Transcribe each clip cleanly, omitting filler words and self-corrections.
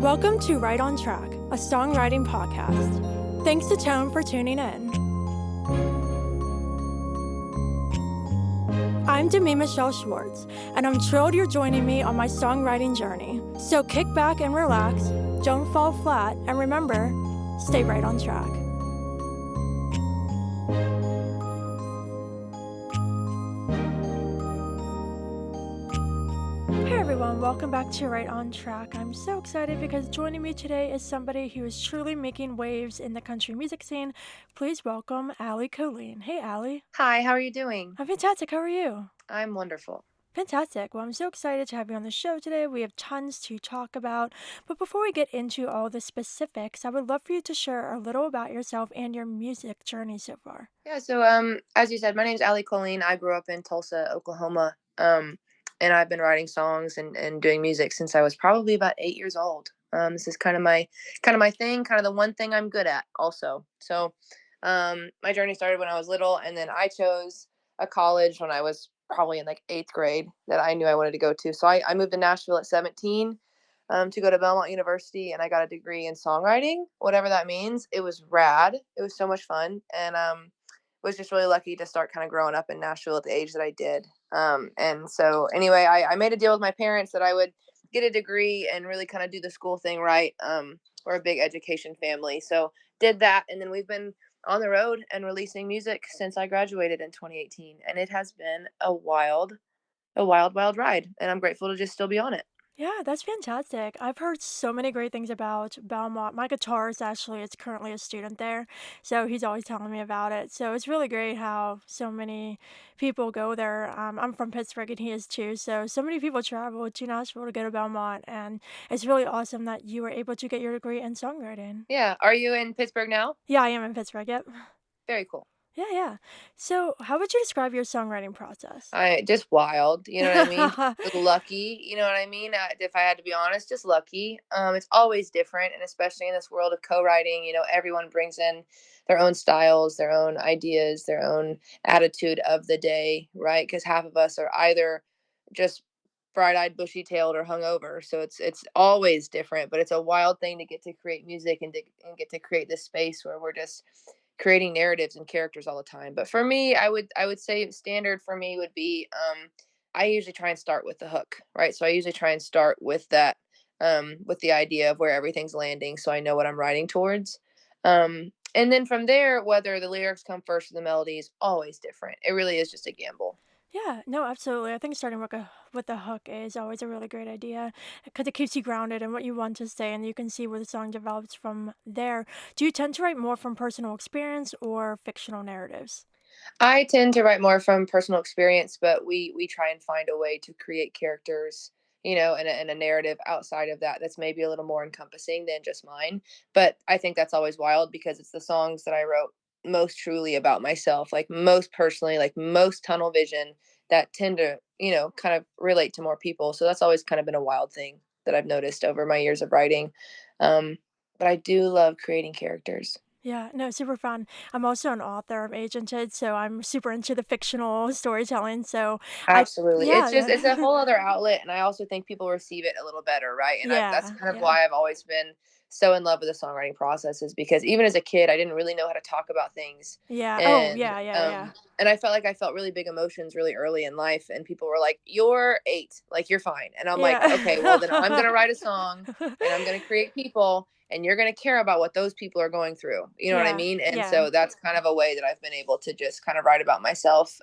Welcome to Right on Track, a songwriting podcast. Thanks to Tone for tuning in. I'm Demi Michelle Schwartz, and I'm thrilled you're joining me on my songwriting journey. So kick back and relax, don't fall flat, and remember, stay right on track. Hey everyone, welcome back to Right on Track. I'm so excited because joining me today is somebody who is truly making waves in the country music scene. Please welcome Allie Colleen. Hey Allie. Hi, how are you doing? I'm fantastic. How are you? I'm wonderful. Fantastic. Well, I'm so excited to have you on the show today. We have tons to talk about. But before we get into all the specifics, I would love for you to share a little about yourself and your music journey so far. Yeah, so as you said, my name's Allie Colleen. I grew up in Tulsa, Oklahoma. And I've been writing songs and doing music since I was probably about 8 years old. This is kind of my thing, kind of the one thing I'm good at also. So my journey started when I was little, and then I chose a college when I was probably in like 8th grade that I knew I wanted to go to. So I moved to Nashville at 17 to go to Belmont University, and I got a degree in songwriting, whatever that means. It was rad. It was so much fun, and was just really lucky to start kind of growing up in Nashville at the age that I did. And so anyway, I made a deal with my parents that I would get a degree and really kind of do the school thing right. We're a big education family, so did that, and then we've been on the road and releasing music since I graduated in 2018, and it has been a wild ride, and I'm grateful to just still be on it. Yeah, that's fantastic. I've heard so many great things about Belmont. My guitarist actually is currently a student there, so he's always telling me about it. So it's really great how so many people go there. I'm from Pittsburgh and he is too. So many people travel to Nashville to go to Belmont, and it's really awesome that you were able to get your degree in songwriting. Yeah, are you in Pittsburgh now? Yeah, I am in Pittsburgh. Yep. Very cool. Yeah, yeah. So, how would you describe your songwriting process? I just wild, you know what I mean? Just lucky, you know what I mean? If I had to be honest, just lucky. It's always different, and especially in this world of co-writing, everyone brings in their own styles, their own ideas, their own attitude of the day, right? Because half of us are either just bright-eyed, bushy-tailed, or hungover, so it's always different. But it's a wild thing to get to create music and get to create this space where we're just creating narratives and characters all the time. But for me, I would say standard for me would be I usually try and start with the hook, right? So I usually try and start with that with the idea of where everything's landing so I know what I'm writing towards. And then from there, whether the lyrics come first or the melody is always different. It really is just a gamble. Yeah, no, absolutely. I think starting with a hook is always a really great idea because it keeps you grounded in what you want to say, and you can see where the song develops from there. Do you tend to write more from personal experience or fictional narratives? I tend to write more from personal experience, but we try and find a way to create characters, and a narrative outside of that that's maybe a little more encompassing than just mine. But I think that's always wild because it's the songs that I wrote most truly about myself, like most personally, like most tunnel vision that tend to, kind of relate to more people. So that's always kind of been a wild thing that I've noticed over my years of writing. But I do love creating characters. Yeah, no, super fun. I'm also an author. I'm agented, so I'm super into the fictional storytelling. So Absolutely. yeah, It's a yeah, whole other outlet, and I also think people receive it a little better, right? And that's yeah, kind of yeah. why I've always been so in love with the songwriting process is because even as a kid, I didn't really know how to talk about things. Yeah. Oh, And yeah, yeah, yeah. and I felt like I felt really big emotions really early in life, and people were like, "You're 8, like you're fine." And I'm like, "Okay, well then I'm going to Yeah. write a song and I'm going to create people and you're going to care about what those people are going through." You know what I Yeah, mean? And yeah. so that's kind of a way that I've been able to just kind of write about myself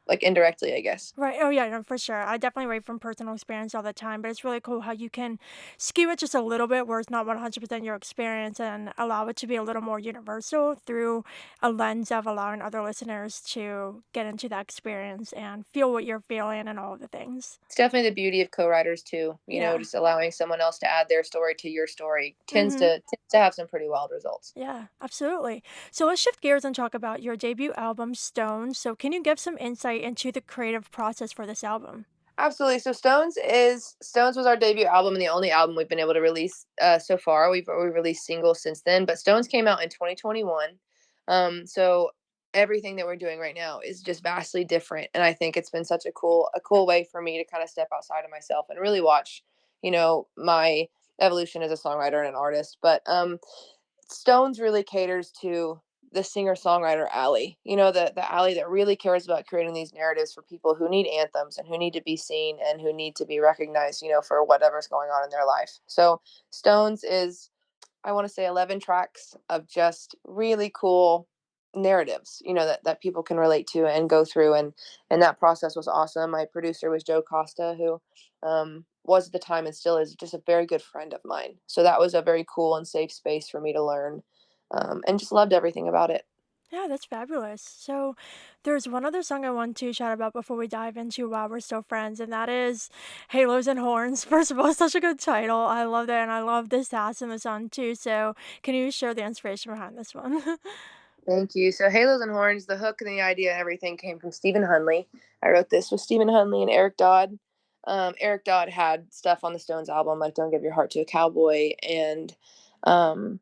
like indirectly, I guess. Right. Oh, yeah, no, for sure. I definitely write from personal experience all the time, but it's really cool how you can skew it just a little bit where it's not 100% your experience and allow it to be a little more universal through a lens of allowing other listeners to get into that experience and feel what you're feeling and all of the things. It's definitely the beauty of co-writers too, Yeah. just allowing someone else to add their story to your story Mm-hmm. tends to have some pretty wild results. Yeah, absolutely. So let's shift gears and talk about your debut album, Stone. So can you give some insight into the creative process for this album? Absolutely. So Stones was our debut album and the only album we've been able to release so far. We released singles since then, but Stones came out in 2021. So everything that we're doing right now is just vastly different, and I think it's been such a cool way for me to kind of step outside of myself and really watch, my evolution as a songwriter and an artist. But Stones really caters to the singer-songwriter Allie. You know, the Allie that really cares about creating these narratives for people who need anthems and who need to be seen and who need to be recognized, you know, for whatever's going on in their life. So Stones is, I want to say, 11 tracks of just really cool narratives, you know, that people can relate to and go through. And that process was awesome. My producer was Joe Costa, who was at the time and still is just a very good friend of mine. So that was a very cool and safe space for me to learn, and just loved everything about it. Yeah, that's fabulous. So, there's one other song I want to chat about before we dive into While We're Still Friends, and that is Halos and Horns. First of all, it's such a good title. I love that, and I love the sass in the song too. So, can you share the inspiration behind this one? Thank you. So Halos and Horns, the hook and the idea and everything came from Stephen Hunley. I wrote this with Stephen Hunley and Eric Dodd. Eric Dodd had stuff on the Stones album like "Don't Give Your Heart to a Cowboy" and um,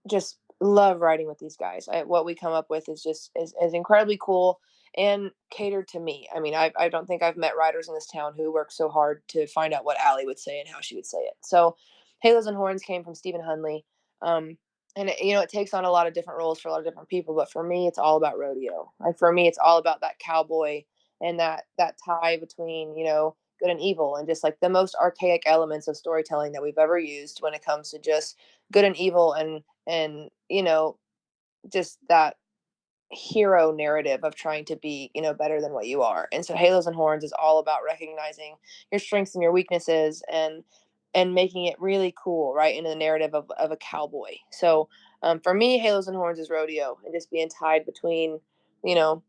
just love writing with these guys. What we come up with is just is incredibly cool and catered to me. I mean, I don't think I've met writers in this town who work so hard to find out what Allie would say and how she would say it. So, Halos and Horns came from Stephen Hunley, um, and it takes on a lot of different roles for a lot of different people. But for me, it's all about rodeo. Like for me, it's all about that cowboy and that tie between good and evil, and just like the most archaic elements of storytelling that we've ever used when it comes to just good and evil, and just that hero narrative of trying to be better than what you are. And so Halos and Horns is all about recognizing your strengths and your weaknesses, and making it really cool, right, into the narrative of a cowboy. So for me, Halos and Horns is rodeo, and just being tied between you know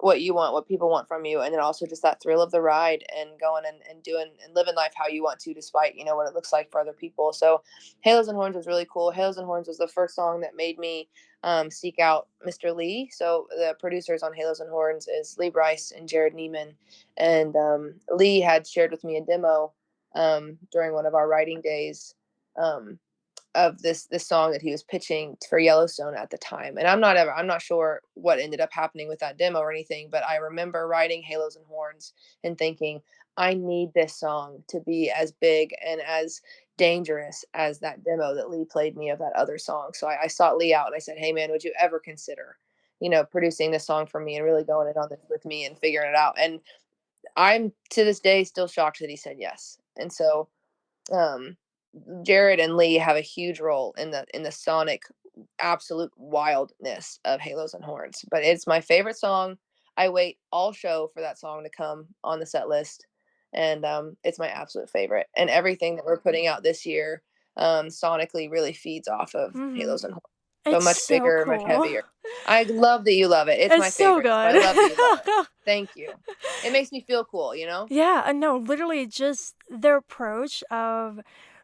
what you want, what people want from you, and then also just that thrill of the ride and going and doing and living life how you want to, despite what it looks like for other people. So Halos and Horns was really cool. Halos and Horns was the first song that made me seek out Mr. Lee. So the producers on Halos and Horns is Lee Brice and Jared Neiman, and Lee had shared with me a demo during one of our writing days, um, of this song that he was pitching for Yellowstone at the time. And I'm not sure what ended up happening with that demo or anything, but I remember writing Halos and Horns and thinking, I need this song to be as big and as dangerous as that demo that Lee played me of that other song. So I sought Lee out and I said, hey man, would you ever consider producing this song for me and really going in on this with me and figuring it out? And I'm to this day still shocked that he said yes. And so um, Jared and Lee have a huge role in the sonic absolute wildness of Halos and Horns. But it's my favorite song. I wait all show for that song to come on the set list, and it's my absolute favorite. And everything that we're putting out this year, sonically, really feeds off of Mhm. Halos and Horns. So It's much so bigger, much cool. heavier. I love that you love it. It's It's my so favorite, so I good. love that you love it. Thank you. It makes me feel cool. Yeah, no, literally just the approach of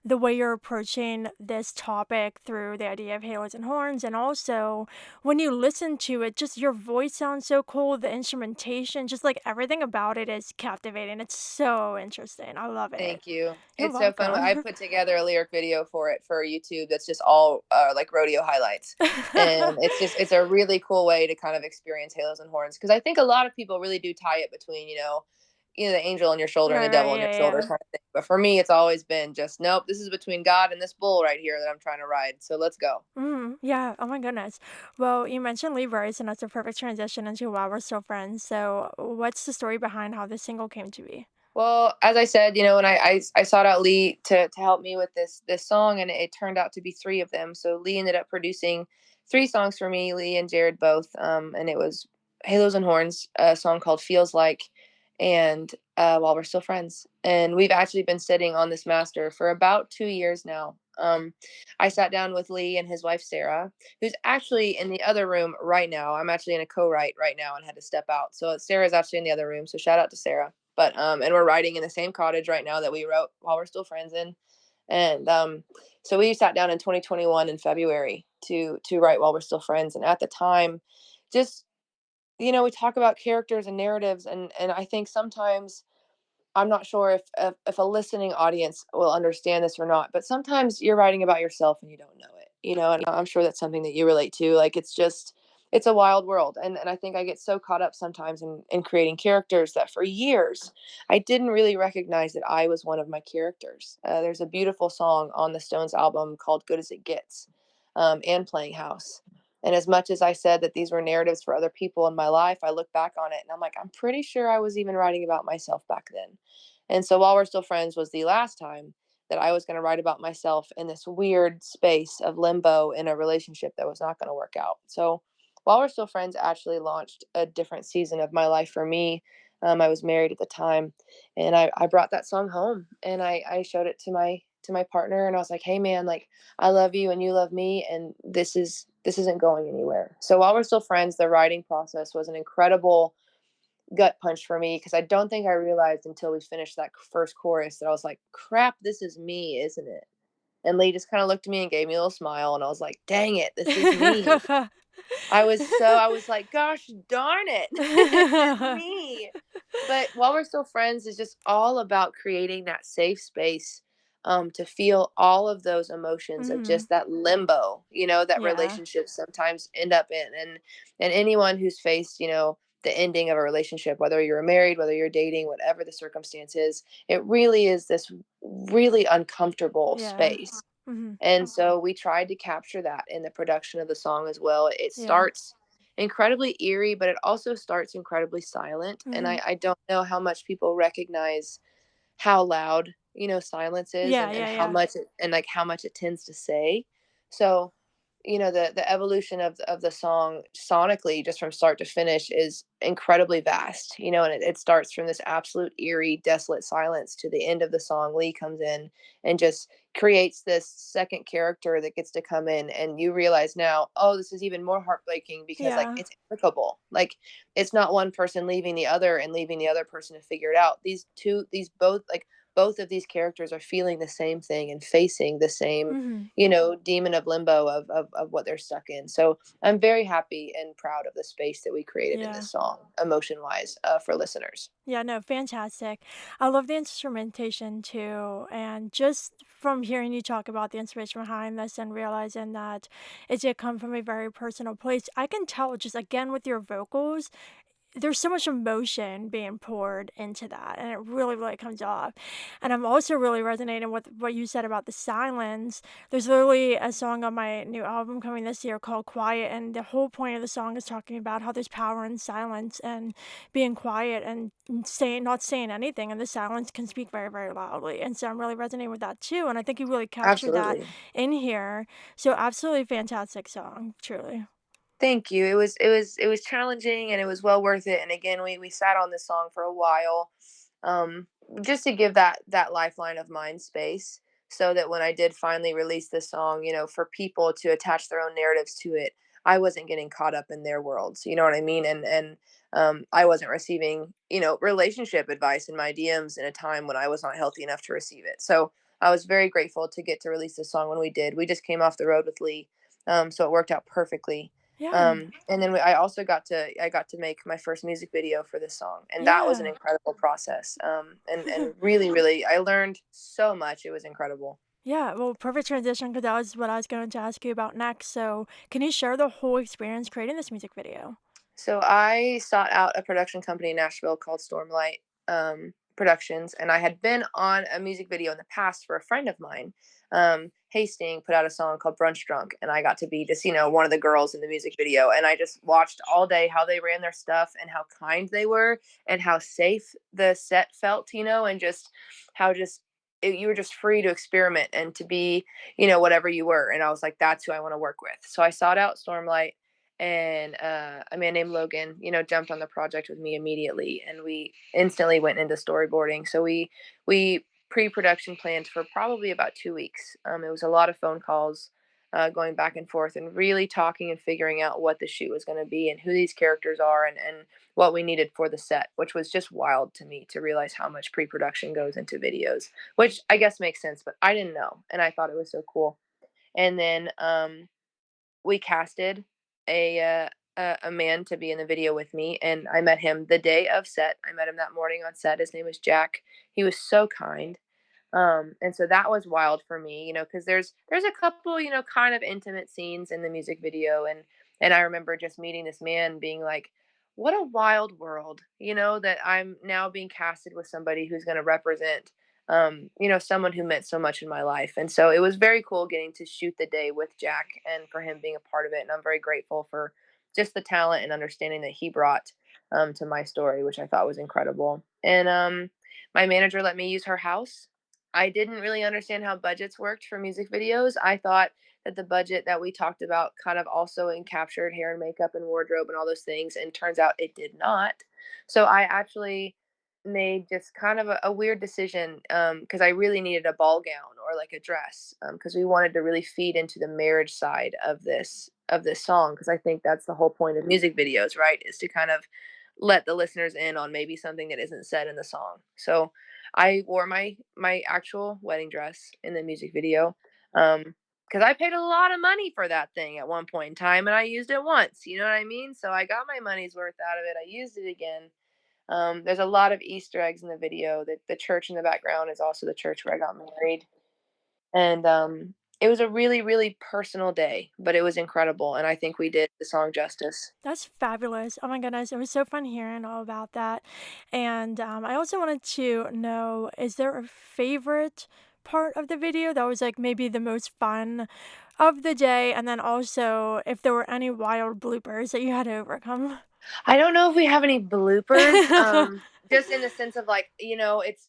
the way you're approaching this topic through the idea of halos and horns, and also when you listen to it, just your voice sounds so cool, the instrumentation, just like everything about it is captivating. It's so interesting. I love it. Thank you. You're It's so fun. I welcome. put together a lyric video for it for YouTube that's just all like rodeo highlights. And it's a really cool way to kind of experience Halos and Horns, because I think a lot of people really do tie it between, the angel on your shoulder and Right, the devil right, on your yeah, shoulder yeah. kind of thing. But for me, it's always been just, nope, this is between God and this bull right here that I'm trying to ride. So let's go. Yeah. Oh my goodness. Well, you mentioned Lee Brice, and that's a perfect transition into While We're Still Friends. So, what's the story behind how this single came to be? Well, as I said, and I sought out Lee to help me with this song, and it turned out to be three of them. So Lee ended up producing three songs for me, Lee and Jared both, and it was Halos and Horns, a song called "Feels Like," and "While We're Still Friends." And we've actually been sitting on this master for about 2 years now. I sat down with Lee and his wife Sarah, who's actually in the other room right now. I'm actually in a co-write right now and had to step out. So Sarah's actually in the other room. So shout out to Sarah. But and we're writing in the same cottage right now that we wrote While We're Still Friends in. And so we sat down in 2021 in February to write While We're Still Friends. And at the time, just we talk about characters and narratives, and I think sometimes I'm not sure if a listening audience will understand this or not, but sometimes you're writing about yourself and you don't know it. And I'm sure that's something that you relate to. Like it's a wild world, and I think I get so caught up sometimes in creating characters that for years I didn't really recognize that I was one of my characters. There's a beautiful song on the Stones album called "Good as It Gets," and "Playing House." And as much as I said that these were narratives for other people in my life, I look back on it and I'm like, I'm pretty sure I was even writing about myself back then. And so "While We're Still Friends" was the last time that I was going to write about myself in this weird space of limbo in a relationship that was not going to work out. So "While We're Still Friends" actually launched a different season of my life for me. I was married at the time, and I brought that song home and I showed it to my partner, and I was like, "Hey, man, like I love you and you love me, and this isn't going anywhere." So "While We're Still Friends," the writing process was an incredible gut punch for me because I don't think I realized until we finished that first chorus that I was like, "Crap, this is me, isn't it?" And Lee just kind of looked at me and gave me a little smile, and I was like, "Dang it, this is me." I was like, "Gosh darn it, this is me." But "While We're Still Friends" is just all about creating that safe space, to feel all of those emotions of Mhm. just that limbo, that Yeah. relationships sometimes end up in. And anyone who's faced, the ending of a relationship, whether you're married, whether you're dating, whatever the circumstance is, it really is this really uncomfortable Yeah. space. Mhm. And so we tried to capture that in the production of the song as well. It Yeah. starts incredibly eerie, but it also starts incredibly silent. And Mhm. I don't know how much people recognize how loud, silence is, Yeah, and yeah, how yeah. much it, and like how much it tends to say. So, the evolution of the song sonically, just from start to finish, is incredibly vast, and it starts from this absolute eerie desolate silence to the end of the song. Lee comes in and just creates this second character that gets to come in, and you realize now, oh, this is even more heartbreaking because like Yeah. it's amicable. Like it's not one person leaving the other and leaving the other person to figure it out. These both, like both of these characters are feeling the same thing and facing the same, Mhm. demon of limbo of what they're stuck in. So I'm very happy and proud of the space that we created in Yeah. this song, emotion wise, for listeners. Yeah, no, fantastic. I love the instrumentation too. And just from hearing you talk about the inspiration behind this and realizing that it did come from a very personal place, I can tell just again with your vocals, there's so much emotion being poured into that, and it really, really comes off. And I'm also really resonating with what you said about the silence. There's literally a song on my new album coming this year called Quiet, and the whole point of the song is talking about how there's power in silence and being quiet and saying not saying anything, and the silence can speak very, very loudly. And so I'm really resonating with that too, and I think you really captured that Absolutely. in here. So absolutely fantastic song, truly. Thank you. It was challenging and it was well worth it. And again, we sat on this song for a while, um, just to give that lifeline of mind space, so that when I did finally release this song, for people to attach their own narratives to it, I wasn't getting caught up in their worlds. You know what I mean? And I wasn't receiving, relationship advice in my DMs in a time when I was not healthy enough to receive it. So I was very grateful to get to release this song when we did. We just came off the road with Lee, so it worked out perfectly. Yeah, and And then I also got to make my first music video for this song, and that was an yeah. incredible process. And really, really, I learned so much. It was incredible. Yeah, well, perfect transition because that was what I was going to ask you about next. So, can you share the whole experience creating this music video? So I sought out a production company in Nashville called Stormlight Productions, and I had been on a music video in the past for a friend of mine. Hasting put out a song called Brunch Drunk, and I got to be just, one of the girls in the music video. And I just watched all day how they ran their stuff and how kind they were and how safe the set felt, and just how you were just free to experiment and to be, whatever you were. And I was like, that's who I want to work with. So I sought out Stormlight, and a man named Logan, jumped on the project with me immediately, and we instantly went into storyboarding. So we pre-production planned for probably about 2 weeks. It was a lot of phone calls, going back and forth, and really talking and figuring out what the shoot was going to be and who these characters are, and what we needed for the set, which was just wild to me to realize how much pre-production goes into videos, which I guess makes sense, but I didn't know, and I thought it was so cool. And then we casted a a man to be in the video with me, and I met him the day of set. I met him that morning on set. His name was Jack. He was so kind. And so that was wild for me, because there's a couple, kind of intimate scenes in the music video, And I remember just meeting this man being like, what a wild world, that I'm now being casted with somebody who's going to represent, someone who meant so much in my life. And so it was very cool getting to shoot the day with Jack and for him being a part of it. And I'm very grateful for just the talent and understanding that he brought to my story, which I thought was incredible. And my manager let me use her house. I didn't really understand how budgets worked for music videos. I thought that the budget that we talked about kind of also captured hair and makeup and wardrobe and all those things, and turns out it did not. So I actually made just kind of a weird decision because I really needed a ball gown or like a dress because we wanted to really feed into the marriage side of this song because I think that's the whole point of music videos, right? Is to kind of let the listeners in on maybe something that isn't said in the song. So I wore my actual wedding dress in the music video. Because I paid a lot of money for that thing at one point in time, and I used it once. You know what I mean? So I got my money's worth out of it. I used it again. There's a lot of Easter eggs in the video. The church in the background is also the church where I got married, and it was a really, really personal day, but it was incredible, and I think we did the song justice. That's fabulous. Oh my goodness, it was so fun hearing all about that. And I also wanted to know, is there a favorite part of the video that was like maybe the most fun of the day? And then also if there were any wild bloopers that you had to overcome. I don't know if we have any bloopers, just in the sense of like, it's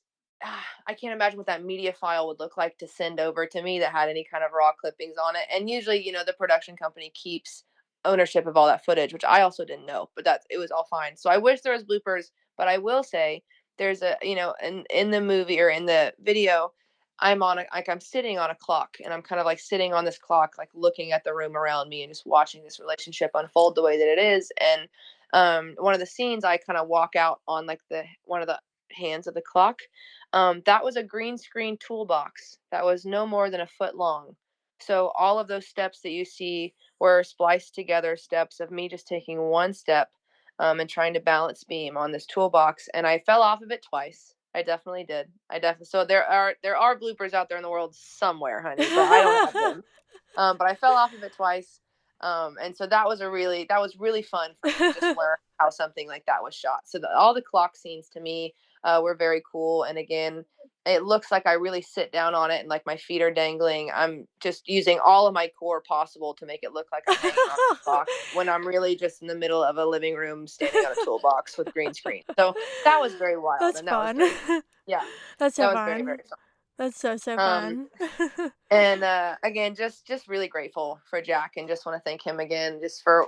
I can't imagine what that media file would look like to send over to me that had any kind of raw clippings on it. And usually, the production company keeps ownership of all that footage, which I also didn't know, but it was all fine. So I wish there was bloopers, but I will say there's in the movie or in the video, I'm sitting on a clock and I'm kind of like sitting on this clock, like looking at the room around me and just watching this relationship unfold the way that it is. And one of the scenes I kind of walk out on like the one of the hands of the clock. That was a green screen toolbox that was no more than a foot long. So all of those steps that you see were spliced together steps of me just taking one step and trying to balance beam on this toolbox, and I fell off of it twice. I definitely did. I definitely so there are bloopers out there in the world somewhere, honey, but I don't have them. But I fell off of it twice. And so that was really fun for me to just learn how something like that was shot. So all the clock scenes to me were very cool. And again, it looks like I really sit down on it and like my feet are dangling. I'm just using all of my core possible to make it look like I'm hanging on the clock when I'm really just in the middle of a living room standing on a toolbox with green screen. So that was very wild That's and that was fun. very, yeah, That's so that was very, fun. very fun. That's so, so Um, fun. and again, just really grateful for Jack, and just want to thank him again, just for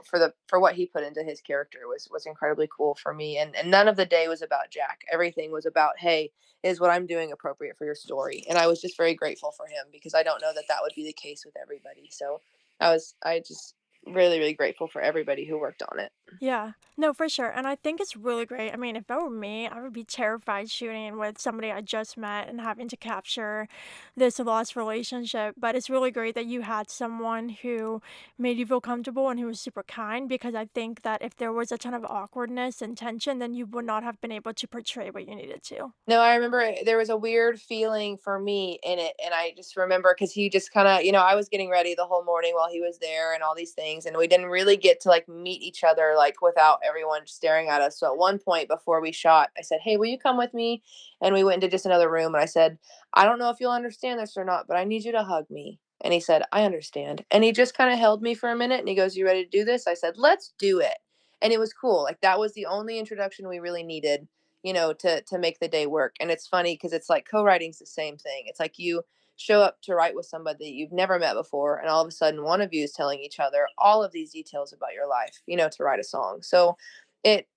what he put into his character was incredibly cool for me. And none of the day was about Jack. Everything was about, hey, is what I'm doing appropriate for your story? And I was just very grateful for him because I don't know that that would be the case with everybody. So I just really, really grateful for everybody who worked on it. Yeah. No, for sure. And I think it's really great. I mean, if that were me, I would be terrified shooting with somebody I just met and having to capture this lost relationship. But it's really great that you had someone who made you feel comfortable and who was super kind, because I think that if there was a ton of awkwardness and tension, then you would not have been able to portray what you needed to. No, I remember there was a weird feeling for me in it, and I just remember because he just kinda I was getting ready the whole morning while he was there and all these things, and we didn't really get to, like, meet each other, like, without everyone staring at us. So at one point before we shot, I said, "Hey, will you come with me?" And we went into just another room, and I said, "I don't know if you'll understand this or not, but I need you to hug me." And he said, "I understand." And he just kinda held me for a minute, and he goes, "You ready to do this?" I said, "Let's do it." And it was cool, like, that was the only introduction we really needed, to make the day work. And it's funny because it's like co-writing's the same thing. It's like you show up to write with somebody that you've never met before, and all of a sudden one of you is telling each other all of these details about your life, to write a song. So it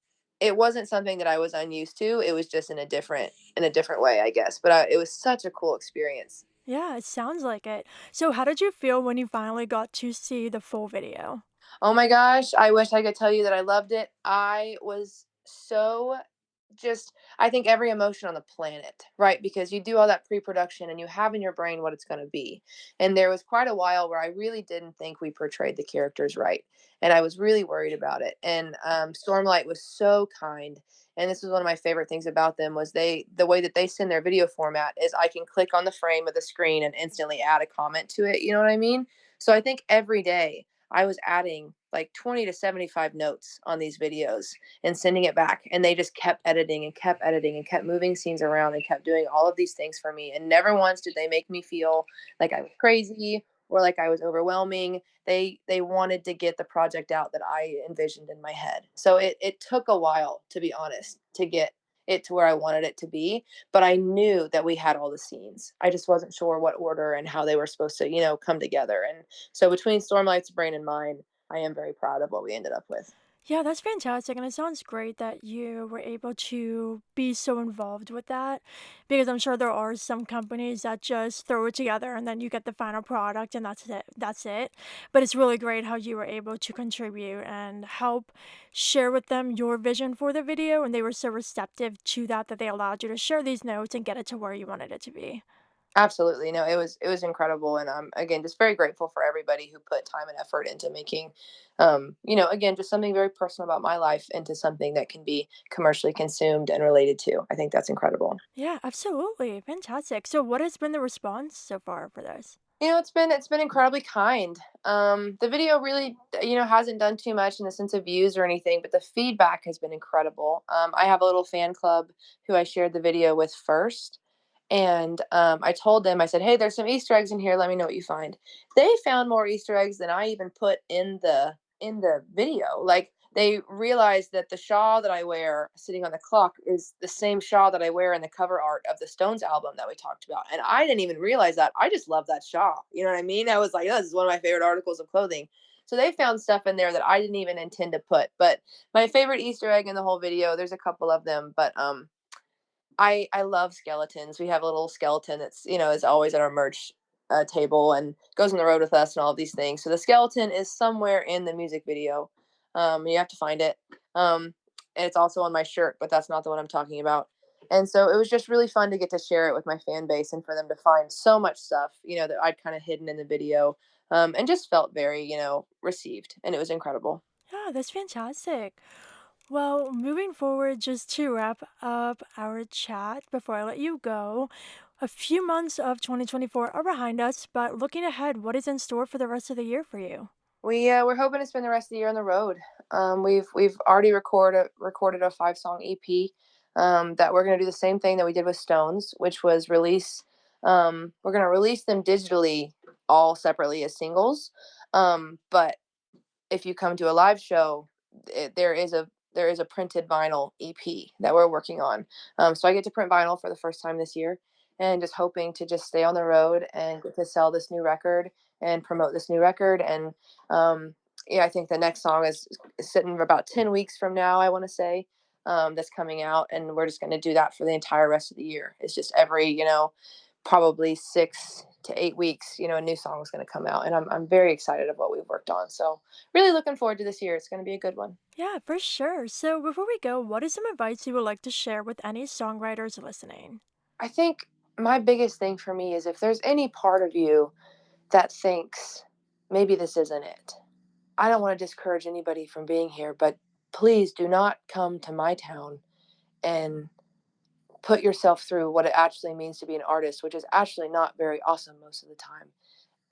it wasn't something that I was unused to. It was just in a different way, I guess. But it was such a cool experience. Yeah, it sounds like it. So, how did you feel when you finally got to see the full video? Oh my gosh, I wish I could tell you that I loved it. I was so just I think every emotion on the planet, right? Because you do all that pre-production and you have in your brain what it's going to be. And there was quite a while where I really didn't think we portrayed the characters right, and I was really worried about it. And Stormlight was so kind, and this is one of my favorite things about them was the way that they send their video format is I can click on the frame of the screen and instantly add a comment to it. You know what I mean? So I think every day I was adding like 20 to 75 notes on these videos and sending it back. And they just kept editing and kept editing and kept moving scenes around and kept doing all of these things for me. And never once did they make me feel like I was crazy or like I was overwhelming. They wanted to get the project out that I envisioned in my head. So it took a while, to be honest, to get it to where I wanted it to be, but I knew that we had all the scenes. I just wasn't sure what order and how they were supposed to, come together. And so between Stormlight's brain and mine, I am very proud of what we ended up with. Yeah, that's fantastic. And it sounds great that you were able to be so involved with that because I'm sure there are some companies that just throw it together and then you get the final product and that's it. That's it. But it's really great how you were able to contribute and help share with them your vision for the video. And they were so receptive to that that they allowed you to share these notes and get it to where you wanted it to be. Absolutely. No, it was incredible, and I'm again just very grateful for everybody who put time and effort into making again, just something very personal about my life into something that can be commercially consumed and related to. I think that's incredible. Yeah, absolutely. Fantastic. So, what has been the response so far for this? It's been incredibly kind. The video really, hasn't done too much in the sense of views or anything, but the feedback has been incredible. I have a little fan club who I shared the video with first, and I told them, I said, "Hey, there's some Easter eggs in here. Let me know what you find." They found more Easter eggs than I even put in the video. Like they realized that the shawl that I wear sitting on the clock is the same shawl that I wear in the cover art of the Stones album that we talked about. And I didn't even realize that. I just love that shawl. You know what I mean? I was like, oh, this is one of my favorite articles of clothing. So they found stuff in there that I didn't even intend to put. But my favorite Easter egg in the whole video, there's a couple of them, but I love skeletons. We have a little skeleton that's is always at our merch table and goes on the road with us and all of these things. So the skeleton is somewhere in the music video. You have to find it. And it's also on my shirt, but that's not the one I'm talking about. And so it was just really fun to get to share it with my fan base and for them to find so much stuff, that I'd kind of hidden in the video, and just felt very, received. And it was incredible. Yeah, that's fantastic. Well, moving forward, just to wrap up our chat before I let you go, a few months of 2024 are behind us, but looking ahead, what is in store for the rest of the year for you? We're hoping to spend the rest of the year on the road. We've already recorded a 5 song EP, that we're gonna do the same thing that we did with Stones, which was release. We're gonna release them digitally, all separately as singles. But if you come to a live show, there is a printed vinyl EP that we're working on. So I get to print vinyl for the first time this year, and just hoping to just stay on the road and get to sell this new record and promote this new record. And yeah, I think the next song is sitting about 10 weeks from now. I want to say, that's coming out, and we're just going to do that for the entire rest of the year. It's just every probably 6 to 8 weeks, a new song is going to come out, and I'm very excited of what we've worked on. So really looking forward to this year. It's going to be a good one. Yeah, for sure. So before we go, what is some advice you would like to share with any songwriters listening? I think my biggest thing for me is if there's any part of you that thinks maybe this isn't it, I don't want to discourage anybody from being here, but please do not come to my town and put yourself through what it actually means to be an artist, which is actually not very awesome most of the time.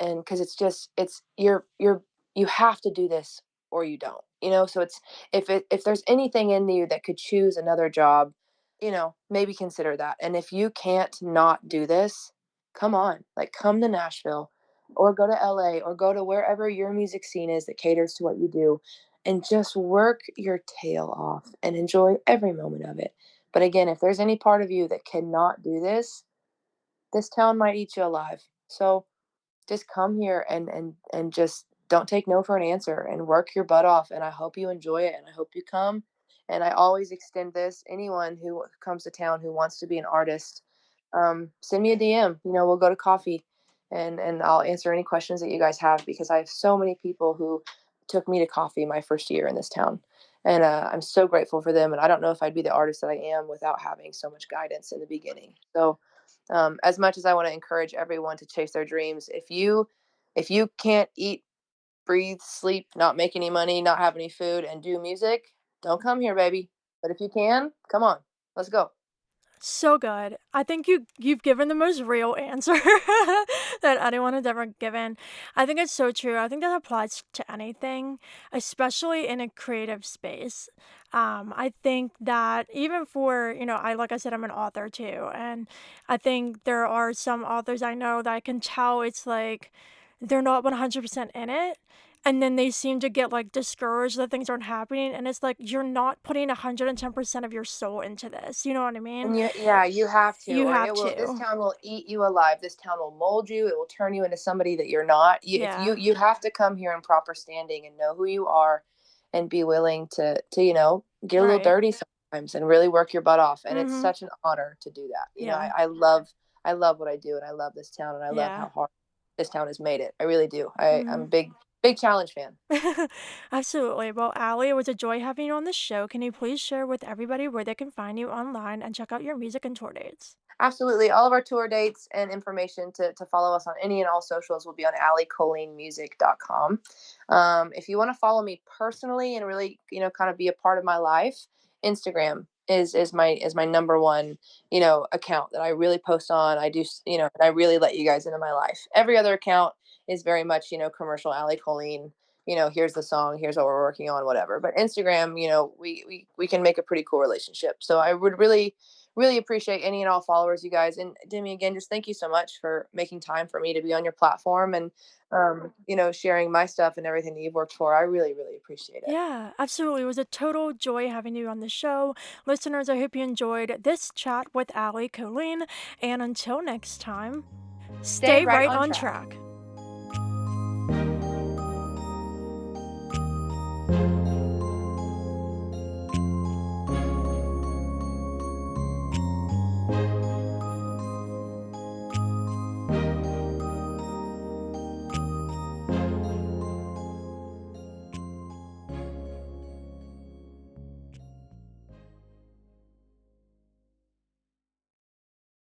And because it's you have to do this or you don't, so it's if there's anything in you that could choose another job, maybe consider that. And if you can't not do this, come on, like come to Nashville or go to LA or go to wherever your music scene is that caters to what you do, and just work your tail off and enjoy every moment of it. But again, if there's any part of you that cannot do this town might eat you alive. So just come here and just don't take no for an answer and work your butt off. And I hope you enjoy it, and I hope you come. And I always extend this: anyone who comes to town who wants to be an artist, send me a DM. We'll go to coffee, and I'll answer any questions that you guys have, because I have so many people who took me to coffee my first year in this town, and I'm so grateful for them. And I don't know if I'd be the artist that I am without having so much guidance in the beginning. So as much as I want to encourage everyone to chase their dreams, if you can't eat, breathe, sleep, not make any money, not have any food, and do music, don't come here, baby. But if you can, come on, let's go. So good. I think you've given the most real answer that anyone has ever given. I think it's so true. I think that applies to anything, especially in a creative space. I think that even for, I like I said, I'm an author too, and I think there are some authors I know that I can tell it's like they're not 100% in it. And then they seem to get like discouraged that things aren't happening. And it's like, you're not putting 110% of your soul into this. You know what I mean? And yeah, you have to, You or have it will. This to. town will eat you alive. This town will mold you. It will turn you into somebody that you're not. If Yeah. you have to come here in proper standing and know who you are, and be willing to get a little Right. dirty sometimes and really work your butt off. And it's Mhm. such an honor to do that. Yeah. I love what I do, and I love this town, and I love Yeah. how hard this town has made it. I really do. I'm a Mhm. big challenge fan. Absolutely. Well, Allie, it was a joy having you on the show. Can you please share with everybody where they can find you online and check out your music and tour dates? Absolutely. All of our tour dates and information to follow us on any and all socials will be on alliecolleenmusic.com. If you want to follow me personally and really, kind of be a part of my life, Instagram is my number one, account that I really post on. I do, and I really let you guys into my life. Every other account is very much, commercial Allie Colleen. Here's the song, here's what we're working on, whatever. But Instagram, we can make a pretty cool relationship. So I would really appreciate any and all followers, you guys. And Demi, again, just thank you so much for making time for me to be on your platform and, sharing my stuff and everything that you've worked for. I really, really appreciate it. Yeah, absolutely. It was a total joy having you on the show. Listeners, I hope you enjoyed this chat with Allie Colleen. And until next time, Stay stay right right on on track. track.